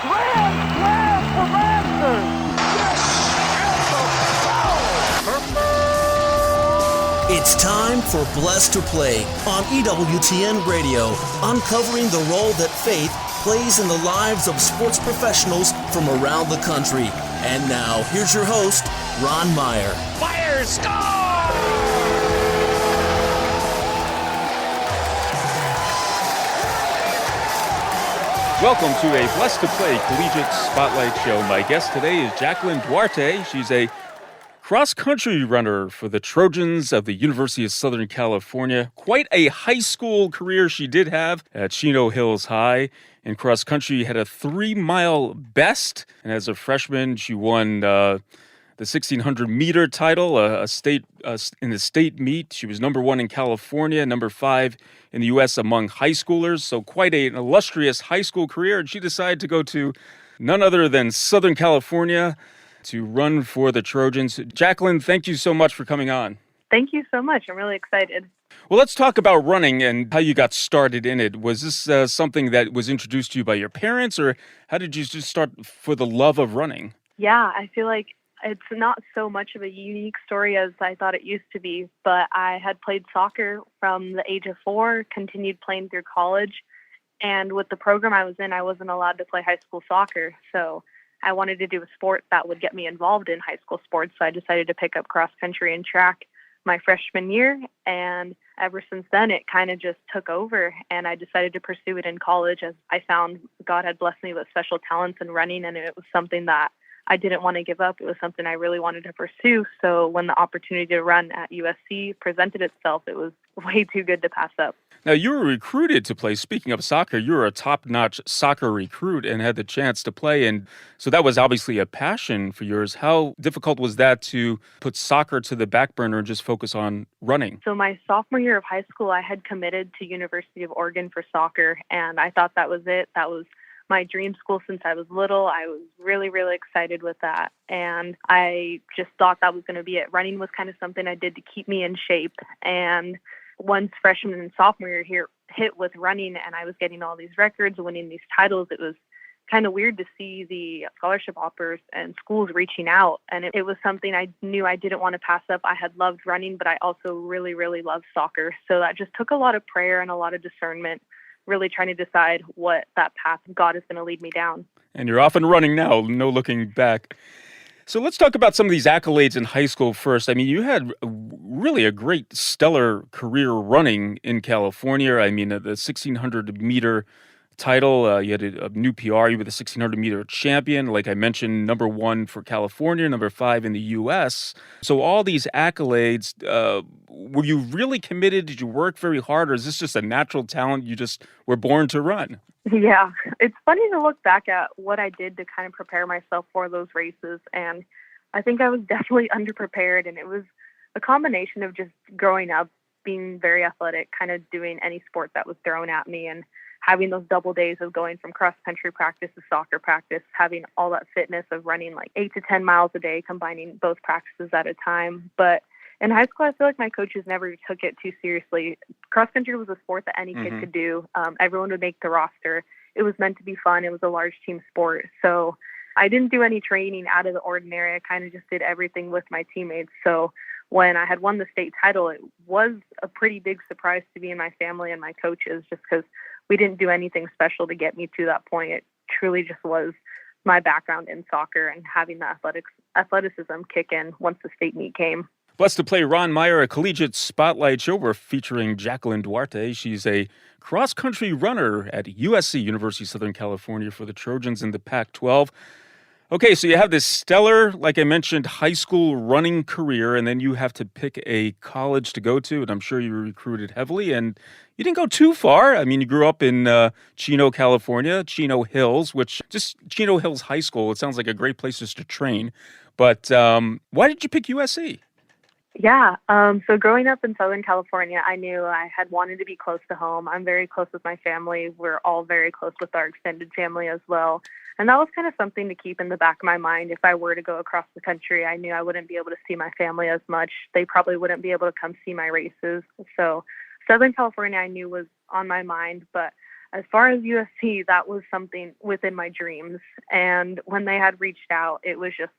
Grand slam for Masters! It's time for Blessed to Play on EWTN Radio, uncovering the role that faith plays in the lives of sports professionals from around the country. And now, here's your host, Ron Meyer. Fire, score! Welcome to a Blessed to Play Collegiate Spotlight Show. My guest today is Jacqueline Duarte. She's a cross-country runner for the Trojans of the University of Southern California. Quite a high school career she did have at Chino Hills High. In cross-country, had a 3-mile best, and as a freshman, she won the 1,600-meter title, in the state meet. She was number 1 in California, number 5 in the U.S. among high schoolers, so quite an illustrious high school career, and she decided to go to none other than Southern California to run for the Trojans. Jacqueline, thank you so much for coming on. Thank you so much. I'm really excited. Well, let's talk about running and how you got started in it. Was this something that was introduced to you by your parents, or how did you just start for the love of running? Yeah, I feel like it's not so much of a unique story as I thought it used to be, but I had played soccer from the age of 4, continued playing through college, and with the program I was in, I wasn't allowed to play high school soccer, so I wanted to do a sport that would get me involved in high school sports, so I decided to pick up cross country and track my freshman year, and ever since then it kind of just took over, and I decided to pursue it in college as I found God had blessed me with special talents in running, and it was something that I didn't want to give up. It was something I really wanted to pursue, so when the opportunity to run at USC presented itself, it was way too good to pass up. Now, you were recruited to play. Speaking of soccer, you were a top-notch soccer recruit and had the chance to play, and so that was obviously a passion for yours. How difficult was that to put soccer to the back burner and just focus on running? So my sophomore year of high school, I had committed to University of Oregon for soccer, and I thought that was it. That was my dream school since I was little. I was really, really excited with that, and I just thought that was going to be it. Running was kind of something I did to keep me in shape, and once freshman and sophomore year here hit with running and I was getting all these records, winning these titles, it was kind of weird to see the scholarship offers and schools reaching out. And it was something I knew I didn't want to pass up. I had loved running, but I also really, really loved soccer. So that just took a lot of prayer and a lot of discernment, really trying to decide what that path God is going to lead me down. And you're off and running now, no looking back. So let's talk about some of these accolades in high school first. I mean, you had really a great stellar career running in California. I mean, the 1,600-meter title, you had a new PR. You were the 1,600-meter champion. Like I mentioned, number 1 for California, number 5 in the U.S. So all these accolades, were you really committed? Did you work very hard? Or is this just a natural talent you just were born to run? Yeah, it's funny to look back at what I did to kind of prepare myself for those races. And I think I was definitely underprepared. And it was a combination of just growing up, being very athletic, kind of doing any sport that was thrown at me, and having those double days of going from cross-country practice to soccer practice, having all that fitness of running like 8 to 10 miles a day, combining both practices at a time. But in high school, I feel like my coaches never took it too seriously. Cross-country was a sport that any kid could do. Everyone would make the roster. It was meant to be fun. It was a large team sport. So I didn't do any training out of the ordinary. I kind of just did everything with my teammates. So when I had won the state title, it was a pretty big surprise to me and my family and my coaches, just because we didn't do anything special to get me to that point. It truly just was my background in soccer and having the athleticism kick in once the state meet came. Blessed to Play Ron Meyer, a collegiate spotlight show. We're featuring Jacqueline Duarte. She's a cross-country runner at USC, University of Southern California, for the Trojans in the Pac-12. Okay, so you have this stellar, like I mentioned, high school running career, and then you have to pick a college to go to, and I'm sure you were recruited heavily, and you didn't go too far. I mean, you grew up in Chino, California, Chino Hills, which just Chino Hills High School, it sounds like a great place just to train. But why did you pick USC? Yeah. So growing up in Southern California, I knew I had wanted to be close to home. I'm very close with my family. We're all very close with our extended family as well. And that was kind of something to keep in the back of my mind. If I were to go across the country, I knew I wouldn't be able to see my family as much. They probably wouldn't be able to come see my races. So Southern California, I knew was on my mind, but as far as USC, that was something within my dreams. And when they had reached out, it was just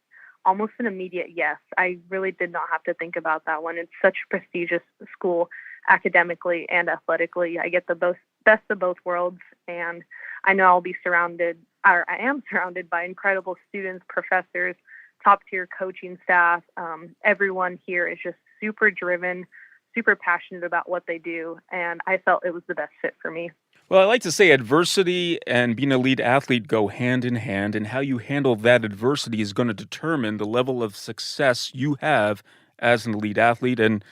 almost an immediate yes. I really did not have to think about that one. It's such a prestigious school academically and athletically. I get the best of both worlds, and I know I'll be I am surrounded by incredible students, professors, top tier coaching staff. Everyone here is just super driven, super passionate about what they do, and I felt it was the best fit for me. Well, I like to say adversity and being a lead athlete go hand in hand, and how you handle that adversity is going to determine the level of success you have as an elite athlete. And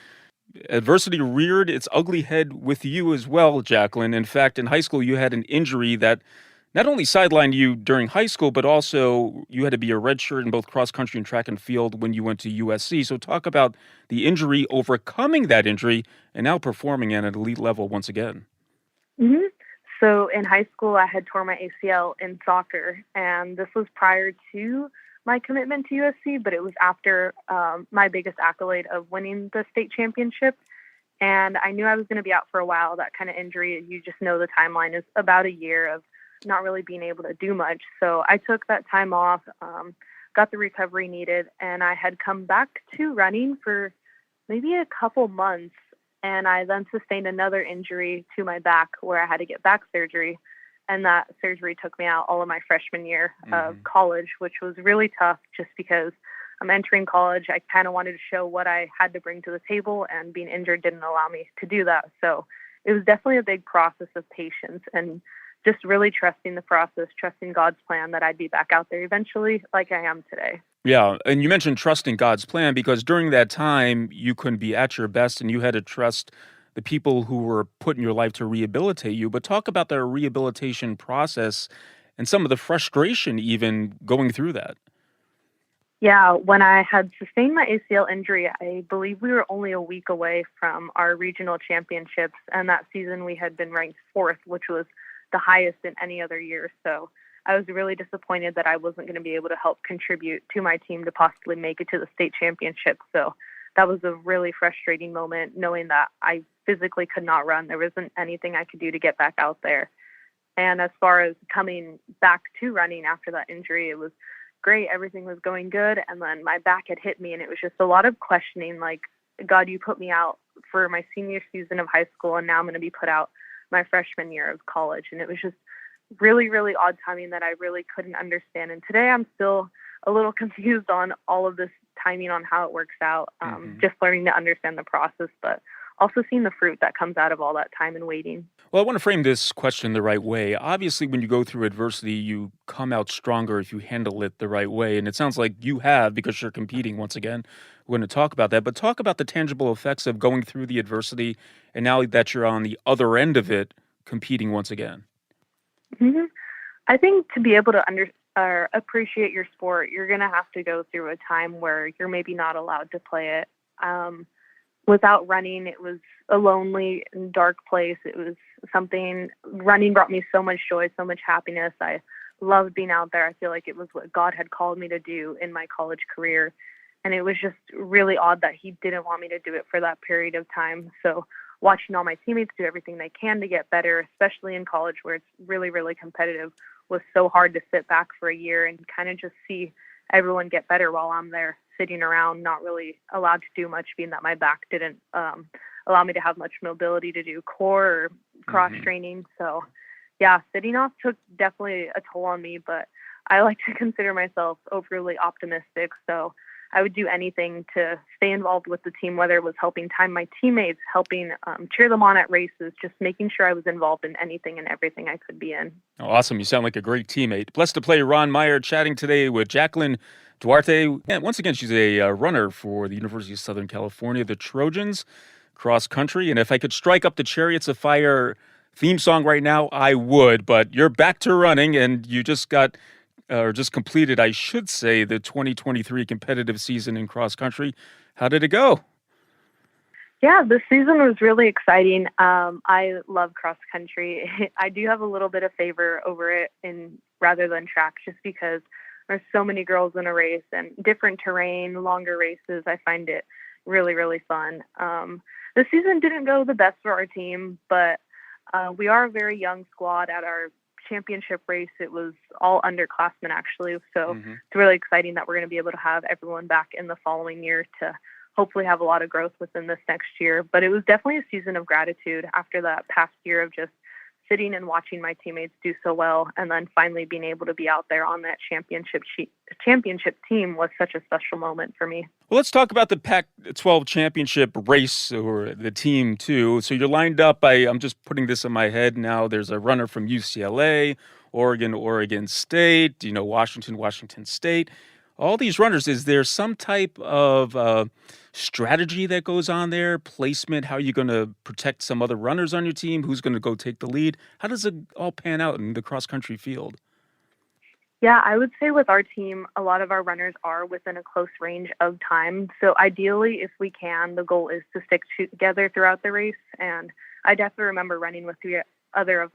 adversity reared its ugly head with you as well, Jacqueline. In fact, in high school, you had an injury that not only sidelined you during high school, but also you had to be a redshirt in both cross country and track and field when you went to USC. So talk about the injury, overcoming that injury, and now performing at an elite level once again. Mm-hmm. So in high school, I had torn my ACL in soccer, and this was prior to my commitment to USC, but it was after my biggest accolade of winning the state championship. And I knew I was going to be out for a while. That kind of injury, you just know the timeline is about a year of not really being able to do much. So I took that time off, got the recovery needed, and I had come back to running for maybe a couple months. And I then sustained another injury to my back where I had to get back surgery. And that surgery took me out all of my freshman year of college, which was really tough just because I'm entering college. I kind of wanted to show what I had to bring to the table, and being injured didn't allow me to do that. So it was definitely a big process of patience and just really trusting the process, trusting God's plan that I'd be back out there eventually like I am today. Yeah, and you mentioned trusting God's plan because during that time, you couldn't be at your best and you had to trust the people who were put in your life to rehabilitate you. But talk about the rehabilitation process and some of the frustration even going through that. Yeah, when I had sustained my ACL injury, I believe we were only a week away from our regional championships. And that season we had been ranked 4th, which was the highest in any other year. So I was really disappointed that I wasn't going to be able to help contribute to my team to possibly make it to the state championship. So that was a really frustrating moment, knowing that I physically could not run. There wasn't anything I could do to get back out there. And as far as coming back to running after that injury, it was great. Everything was going good. And then my back had hit me, and it was just a lot of questioning, like, God, you put me out for my senior season of high school, and now I'm going to be put out my freshman year of college. And it was just really, really odd timing that I really couldn't understand. And today I'm still a little confused on all of this timing on how it works out, just learning to understand the process, but also seeing the fruit that comes out of all that time and waiting. Well, I want to frame this question the right way. Obviously, when you go through adversity, you come out stronger if you handle it the right way. And it sounds like you have, because you're competing once again. We're going to talk about that, but talk about the tangible effects of going through the adversity and now that you're on the other end of it, competing once again. Mm-hmm. I think to be able to appreciate your sport, you're going to have to go through a time where you're maybe not allowed to play it. Without running, it was a lonely and dark place. It was something, running brought me so much joy, so much happiness. I loved being out there. I feel like it was what God had called me to do in my college career. And it was just really odd that he didn't want me to do it for that period of time. So watching all my teammates do everything they can to get better, especially in college where it's really, really competitive, was so hard to sit back for a year and kind of just see everyone get better while I'm there sitting around, not really allowed to do much, being that my back didn't allow me to have much mobility to do core or cross training. So yeah, sitting off took definitely a toll on me, but I like to consider myself overly optimistic. So I would do anything to stay involved with the team, whether it was helping time my teammates, helping cheer them on at races, just making sure I was involved in anything and everything I could be in. Oh, awesome. You sound like a great teammate. Blessed to play Ron Meyer, chatting today with Jacqueline Duarte. And once again, she's a runner for the University of Southern California, the Trojans, cross country. And if I could strike up the Chariots of Fire theme song right now, I would. But you're back to running, and you just completed, I should say, the 2023 competitive season in cross country. How did it go? Yeah, this season was really exciting. I love cross country. I do have a little bit of favor over it rather than track, just because there's so many girls in a race and different terrain, longer races. I find it really, really fun. The season didn't go the best for our team, but We are a very young squad. At our championship race, it was all underclassmen, actually. So it's really exciting that we're going to be able to have everyone back in the following year to hopefully have a lot of growth within this next year. But it was definitely a season of gratitude after that past year of just sitting and watching my teammates do so well, and then finally being able to be out there on that championship team was such a special moment for me. Well, let's talk about the Pac-12 championship race, or the team too. So you're lined up I'm just putting this in my head now. There's a runner from UCLA, Oregon State, Washington State. All these runners, is there some type of strategy that goes on there? Placement? How are you going to protect some other runners on your team? Who's going to go take the lead? How does it all pan out in the cross-country field? Yeah, I would say with our team, a lot of our runners are within a close range of time. So ideally, if we can, the goal is to stick together throughout the race. And I definitely remember running with three other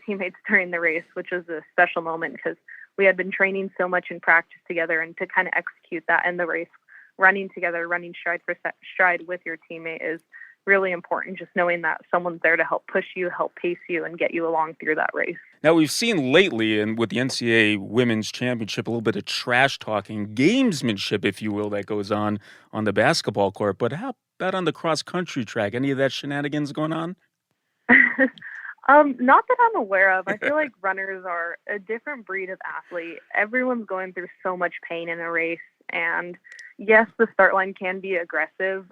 teammates during the race, which was a special moment because we had been training so much in practice together, and to kind of execute that in the race, running together, running stride for stride with your teammate is really important. Just knowing that someone's there to help push you, help pace you, and get you along through that race. Now, we've seen lately, and with the NCAA Women's Championship, a little bit of trash talking, gamesmanship, if you will, that goes on the basketball court. But how about on the cross-country track? Any of that shenanigans going on? Not that I'm aware of. I feel like runners are a different breed of athlete. Everyone's going through so much pain in a race. And yes, the start line can be aggressive.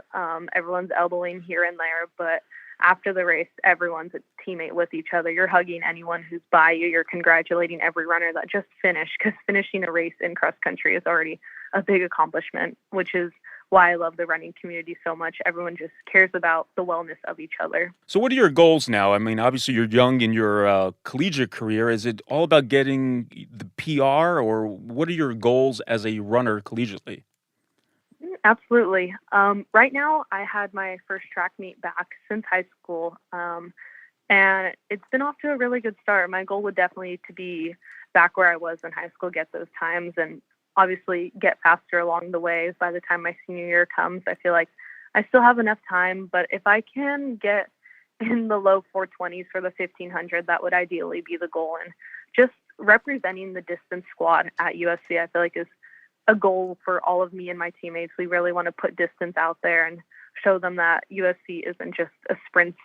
Everyone's elbowing here and there. But after the race, everyone's a teammate with each other. You're hugging anyone who's by you. You're congratulating every runner that just finished, because finishing a race in cross country is already a big accomplishment, which is why I love the running community so much. Everyone just cares about the wellness of each other. So what are your goals now? I mean, obviously you're young in your collegiate career. Is it all about getting the PR, or what are your goals as a runner collegiately? Absolutely. Right now, I had my first track meet back since high school, and it's been off to a really good start. My goal would definitely to be back where I was in high school, get those times, and obviously get faster along the way. By the time my senior year comes, I feel like I still have enough time, but if I can get in the low 420s for the 1500, that would ideally be the goal. And just representing the distance squad at USC, I feel like is a goal for all of me and my teammates. We really want to put distance out there and show them that USC isn't just a sprint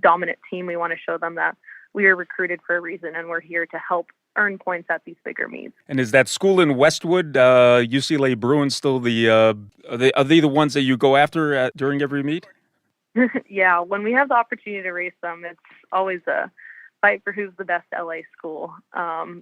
dominant team. We want to show them that we are recruited for a reason, and we're here to help earn points at these bigger meets. And is that school in Westwood, UCLA Bruins, still are they the ones that you go after during every meet? Yeah, when we have the opportunity to race them, it's always a fight for who's the best LA school.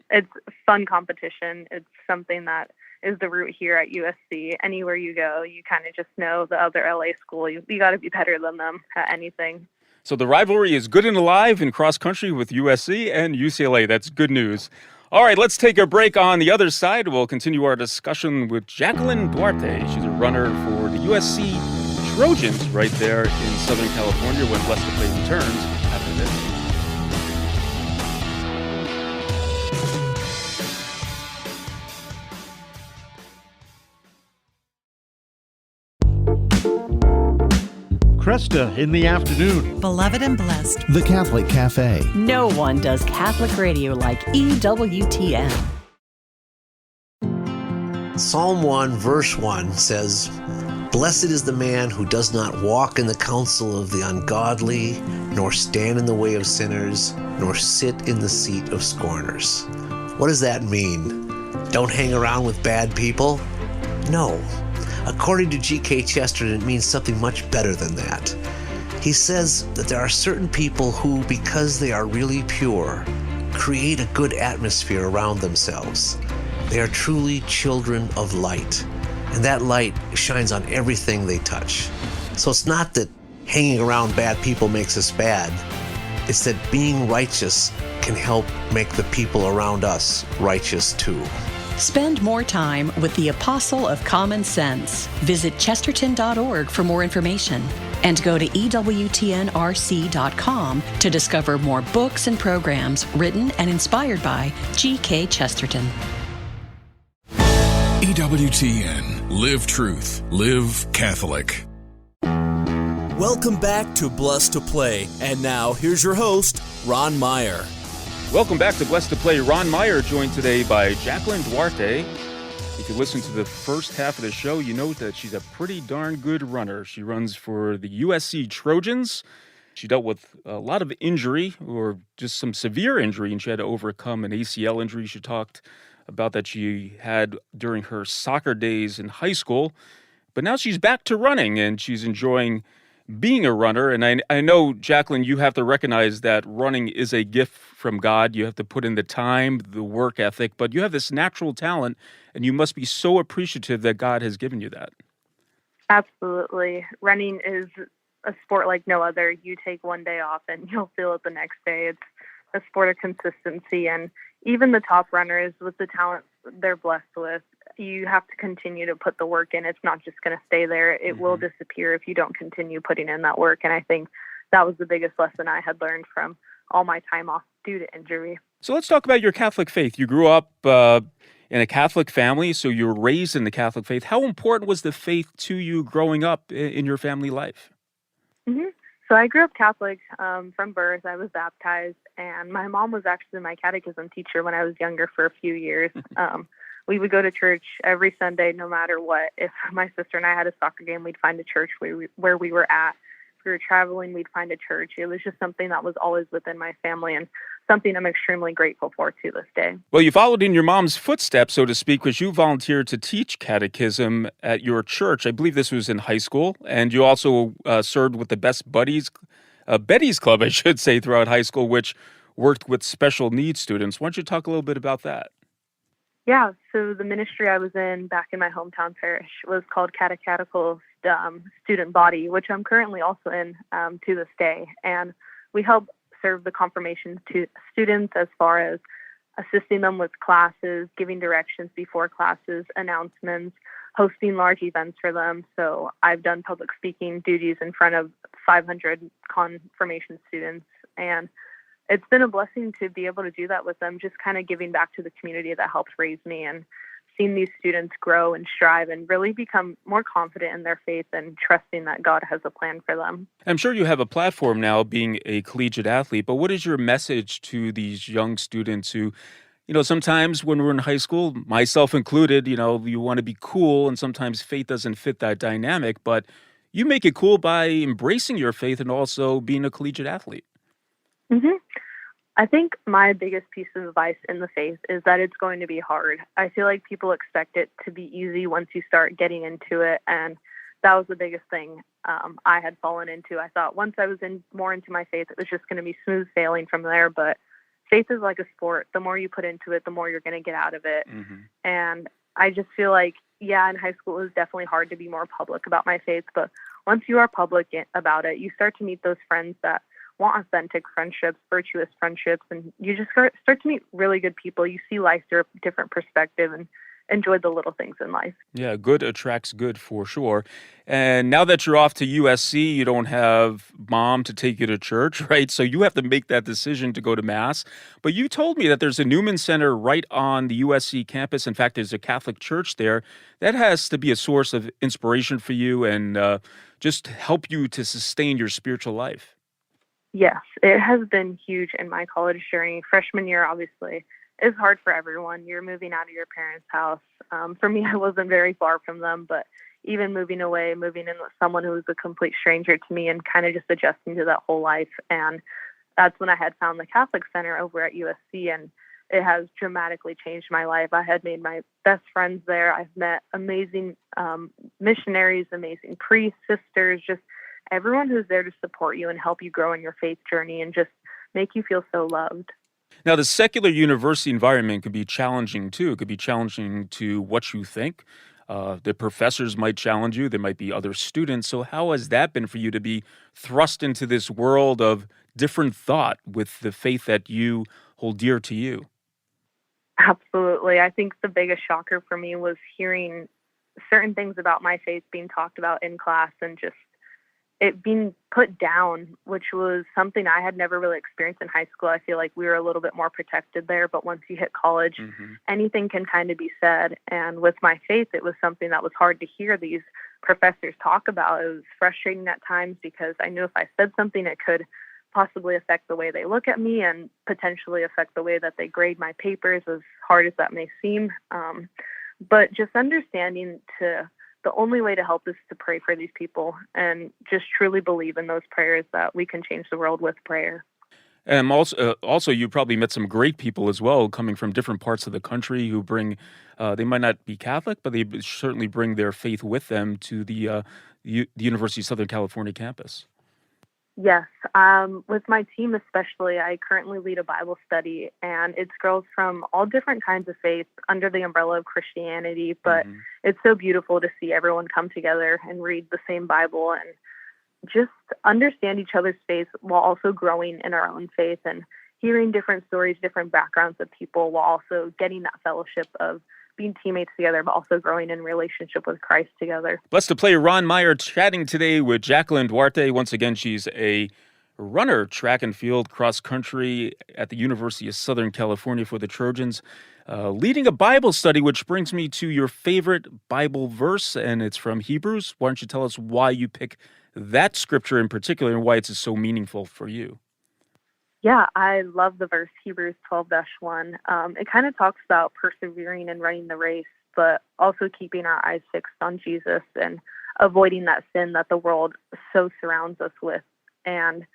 It's a fun competition. It's something that is the root here at USC. Anywhere you go, you kind of just know the other LA school. You got to be better than them at anything. So the rivalry is good and alive in cross country with USC and UCLA. That's good news. All right, let's take a break. On the other side, we'll continue our discussion with Jacqueline Duarte. She's a runner for the USC Trojans right there in Southern California when Blessed to Play returns after this. Cresta in the afternoon. Beloved and blessed. The Catholic Cafe. No one does Catholic radio like EWTN. Psalm 1, verse 1 says, "Blessed is the man who does not walk in the counsel of the ungodly, nor stand in the way of sinners, nor sit in the seat of scorners." What does that mean? Don't hang around with bad people? No. According to G.K. Chesterton, it means something much better than that. He says that there are certain people who, because they are really pure, create a good atmosphere around themselves. They are truly children of light, and that light shines on everything they touch. So it's not that hanging around bad people makes us bad. It's that being righteous can help make the people around us righteous too. Spend more time with the Apostle of Common Sense. Visit chesterton.org for more information, and go to EWTNRC.com to discover more books and programs written and inspired by G.K. Chesterton. EWTN. Live truth. Live Catholic. Welcome back to Blessed to Play. And now, here's your host, Ron Meyer. Welcome back to Blessed to Play. Ron Meyer joined today by Jacqueline Duarte. If you listen to the first half of the show, you know that she's a pretty darn good runner. She runs for the USC Trojans. She dealt with a lot of injury, or just some severe injury, and she had to overcome an ACL injury. She talked about that she had during her soccer days in high school. But now she's back to running, and she's enjoying being a runner. And I know, Jacqueline, you have to recognize that running is a gift from God. You have to put in the time, the work ethic, but you have this natural talent, and you must be so appreciative that God has given you that. Absolutely. Running is a sport like no other. You take one day off and you'll feel it the next day. It's a sport of consistency, and even the top runners with the talent they're blessed with, you have to continue to put the work in. It's not just going to stay there. It will disappear if you don't continue putting in that work. And I think that was the biggest lesson I had learned from all my time off due to injury. So let's talk about your Catholic faith. You grew up in a Catholic family, so you were raised in the Catholic faith. How important was the faith to you growing up in your family life? Mm-hmm. So I grew up Catholic from birth. I was baptized, and my mom was actually my catechism teacher when I was younger for a few years. We would go to church every Sunday, no matter what. If my sister and I had a soccer game, we'd find a church where we were at. If we were traveling, we'd find a church. It was just something that was always within my family, and something I'm extremely grateful for to this day. Well, you followed in your mom's footsteps, so to speak, because you volunteered to teach catechism at your church. I believe this was in high school, and you also served with the Best Buddies, Betty's Club, I should say, throughout high school, which worked with special needs students. Why don't you talk a little bit about that? Yeah, so the ministry I was in back in my hometown parish was called Catechetical Student Body, which I'm currently also in to this day. And we help serve the confirmation to students as far as assisting them with classes, giving directions before classes, announcements, hosting large events for them. So I've done public speaking duties in front of 500 confirmation students, and it's been a blessing to be able to do that with them, just kind of giving back to the community that helped raise me, and seeing these students grow and strive and really become more confident in their faith and trusting that God has a plan for them. I'm sure you have a platform now being a collegiate athlete, but what is your message to these young students who, sometimes when we're in high school, myself included, you want to be cool, and sometimes faith doesn't fit that dynamic, but you make it cool by embracing your faith and also being a collegiate athlete. Mm-hmm. I think my biggest piece of advice in the faith is that it's going to be hard. I feel like people expect it to be easy once you start getting into it, and that was the biggest thing I had fallen into. I thought once I was more into my faith, it was just going to be smooth sailing from there, but faith is like a sport. The more you put into it, the more you're going to get out of it. Mm-hmm. And I just feel like, in high school it was definitely hard to be more public about my faith, but once you are public about it, you start to meet those friends that want authentic friendships, virtuous friendships, and you just start to meet really good people. You see life through a different perspective and enjoy the little things in life. Yeah, good attracts good for sure. And now that you're off to USC, you don't have mom to take you to church, right? So you have to make that decision to go to Mass. But you told me that there's a Newman Center right on the USC campus. In fact, there's a Catholic church there. That has to be a source of inspiration for you and just help you to sustain your spiritual life. Yes, it has been huge in my college journey. Freshman year, obviously, is hard for everyone. You're moving out of your parents' house. For me, I wasn't very far from them, but even moving away, moving in with someone who was a complete stranger to me and kind of just adjusting to that whole life. And that's when I had found the Catholic Center over at USC, and it has dramatically changed my life. I had made my best friends there. I've met amazing missionaries, amazing priests, sisters, just everyone who's there to support you and help you grow in your faith journey and just make you feel so loved. Now, the secular university environment could be challenging, too. It could be challenging to what you think. The professors might challenge you. There might be other students. So how has that been for you to be thrust into this world of different thought with the faith that you hold dear to you? Absolutely. I think the biggest shocker for me was hearing certain things about my faith being talked about in class, and just it being put down, which was something I had never really experienced in high school. I feel like we were a little bit more protected there, but once you hit college, anything can kind of be said. And with my faith, it was something that was hard to hear these professors talk about. It was frustrating at times because I knew if I said something, it could possibly affect the way they look at me and potentially affect the way that they grade my papers, as hard as that may seem. But just understanding the only way to help is to pray for these people and just truly believe in those prayers that we can change the world with prayer. And also, you probably met some great people as well, coming from different parts of the country who bring, they might not be Catholic, but they certainly bring their faith with them to the University of Southern California campus. Yes. With my team especially, I currently lead a Bible study, and it's girls from all different kinds of faiths under the umbrella of Christianity, but it's so beautiful to see everyone come together and read the same Bible and just understand each other's faith while also growing in our own faith and hearing different stories, different backgrounds of people, while also getting that fellowship of being teammates together, but also growing in relationship with Christ together. Blessed to play Ron Meyer chatting today with Jacqueline Duarte. Once again, she's a runner, track and field, cross country at the University of Southern California for the Trojans, leading a Bible study, which brings me to your favorite Bible verse, and it's from Hebrews. Why don't you tell us why you pick that scripture in particular and why it's so meaningful for you? Yeah, I love the verse, Hebrews 12-1. It kind of talks about persevering and running the race, but also keeping our eyes fixed on Jesus and avoiding that sin that the world so surrounds us with. And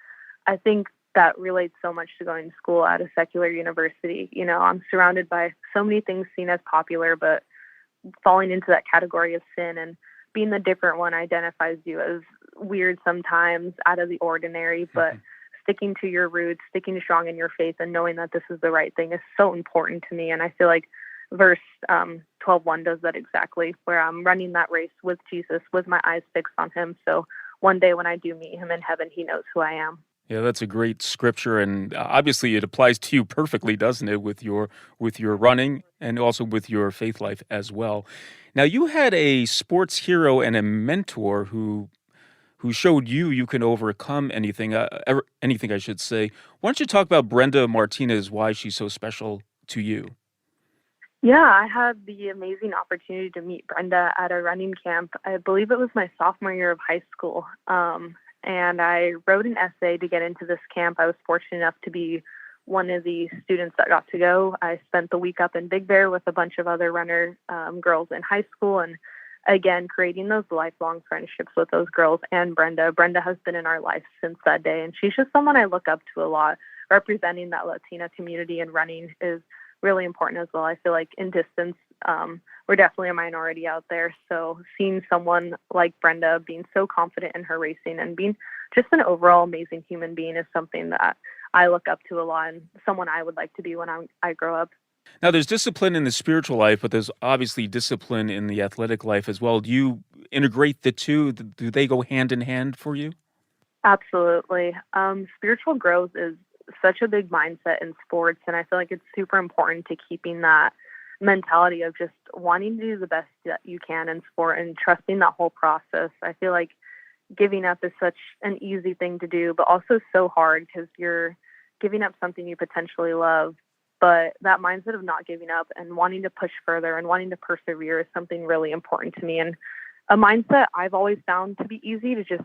I think that relates so much to going to school at a secular university. You know, I'm surrounded by so many things seen as popular, but falling into that category of sin and being the different one identifies you as weird sometimes, out of the ordinary, but sticking to your roots, sticking strong in your faith, and knowing that this is the right thing is so important to me. And I feel like verse 12:1 does that exactly, where I'm running that race with Jesus, with my eyes fixed on him. So one day when I do meet him in heaven, he knows who I am. Yeah, that's a great scripture, and obviously it applies to you perfectly, doesn't it, with your running and also with your faith life as well. Now, you had a sports hero and a mentor who showed you can overcome anything, anything I should say. Why don't you talk about Brenda Martinez, why she's so special to you? Yeah, I had the amazing opportunity to meet Brenda at a running camp. I believe it was my sophomore year of high school. And I wrote an essay to get into this camp. I was fortunate enough to be one of the students that got to go. I spent the week up in Big Bear with a bunch of other runner girls in high school, and again, creating those lifelong friendships with those girls and Brenda. Brenda has been in our life since that day, and she's just someone I look up to a lot. Representing that Latina community and running is really important as well. I feel like in distance, we're definitely a minority out there. So seeing someone like Brenda being so confident in her racing and being just an overall amazing human being is something that I look up to a lot and someone I would like to be when I grow up. Now, there's discipline in the spiritual life, but there's obviously discipline in the athletic life as well. Do you integrate the two? Do they go hand in hand for you? Absolutely. Spiritual growth is such a big mindset in sports, and I feel like it's super important to keeping that mentality of just wanting to do the best that you can in sport and trusting that whole process. I feel like giving up is such an easy thing to do, but also so hard because you're giving up something you potentially love. But that mindset of not giving up and wanting to push further and wanting to persevere is something really important to me. And a mindset I've always found to be easy to just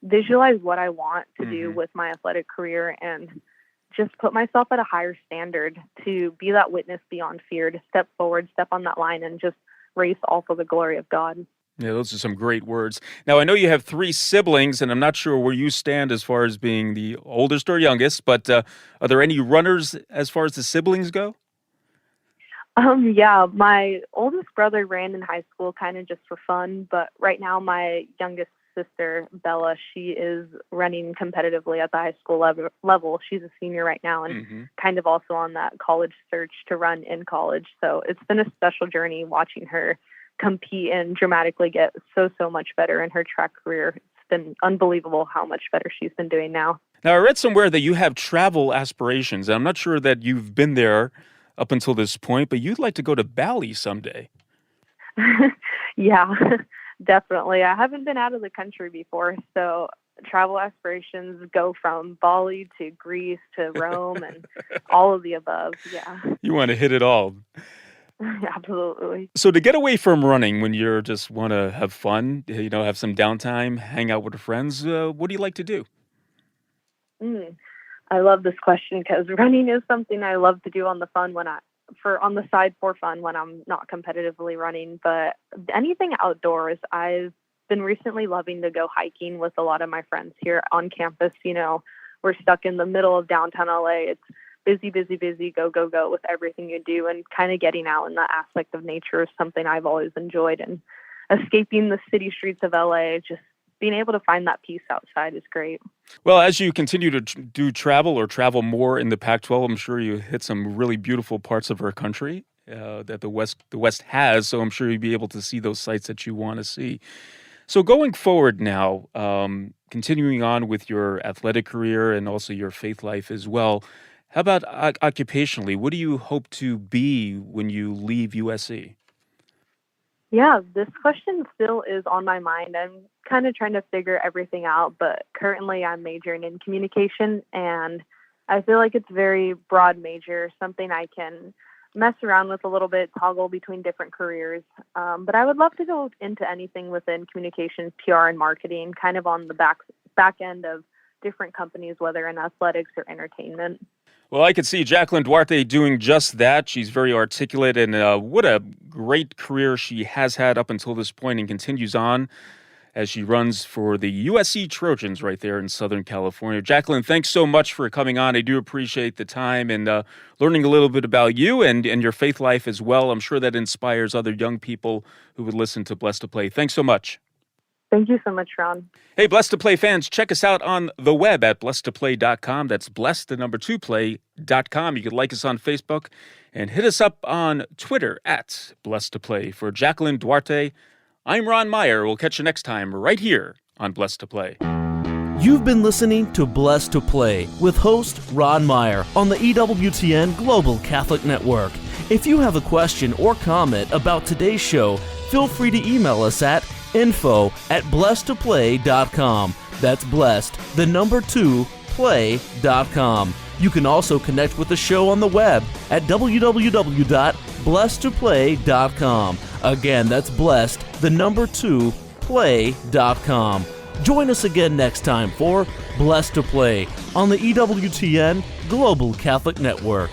visualize what I want to do with my athletic career and just put myself at a higher standard to be that witness beyond fear, to step forward, step on that line, and just race all for the glory of God. Yeah, those are some great words. Now, I know you have 3 siblings, and I'm not sure where you stand as far as being the oldest or youngest, but are there any runners as far as the siblings go? Yeah, my oldest brother ran in high school kind of just for fun, but right now my youngest sister, Bella, she is running competitively at the high school level. She's a senior right now and kind of also on that college search to run in college. So it's been a special journey watching her compete and dramatically get so much better in her track career. It's been unbelievable how much better she's been doing now. Now, I read somewhere that you have travel aspirations. I'm not sure that you've been there up until this point, but you'd like to go to Bali someday. Yeah, definitely. I haven't been out of the country before, so travel aspirations go from Bali to Greece to Rome and all of the above. Yeah, You want to hit it all. absolutely. So to get away from running when you just want to have fun, have some downtime, hang out with friends, what do you like to do? Mm. I love this question because running is something I love to do on the on the side for fun when I'm not competitively running. But anything outdoors, I've been recently loving to go hiking with a lot of my friends here on campus. We're stuck in the middle of downtown LA. It's busy, busy, busy, go, go, go with everything you do. And kind of getting out in that aspect of nature is something I've always enjoyed. And escaping the city streets of LA, just being able to find that peace outside is great. Well, as you continue to do travel or travel more in the Pac-12, I'm sure you hit some really beautiful parts of our country that the West has. So I'm sure you'll be able to see those sites that you want to see. So going forward now, continuing on with your athletic career and also your faith life as well, how about occupationally? What do you hope to be when you leave USC? Yeah, this question still is on my mind. I'm kind of trying to figure everything out, but currently I'm majoring in communication, and I feel like it's a very broad major, something I can mess around with a little bit, toggle between different careers. But I would love to go into anything within communications, PR, and marketing, kind of on the back end of different companies, whether in athletics or entertainment. Well, I could see Jacqueline Duarte doing just that. She's very articulate, and what a great career she has had up until this point and continues on as she runs for the USC Trojans right there in Southern California. Jacqueline, thanks so much for coming on. I do appreciate the time and learning a little bit about you and your faith life as well. I'm sure that inspires other young people who would listen to Blessed to Play. Thanks so much. Thank you so much, Ron. Hey, Blessed to Play fans, check us out on the web at blessedtoplay.com. That's blessed2play.com. You can like us on Facebook and hit us up on Twitter at Blessed to Play. For Jacqueline Duarte, I'm Ron Meyer. We'll catch you next time right here on Blessed to Play. You've been listening to Blessed to Play with host Ron Meyer on the EWTN Global Catholic Network. If you have a question or comment about today's show, feel free to email us at info@blessedtoplay.com. That's blessed, 2, play.com. You can also connect with the show on the web at www.blessedtoplay.com. Again, that's blessed, 2, play.com. Join us again next time for Blessed to Play on the EWTN Global Catholic Network.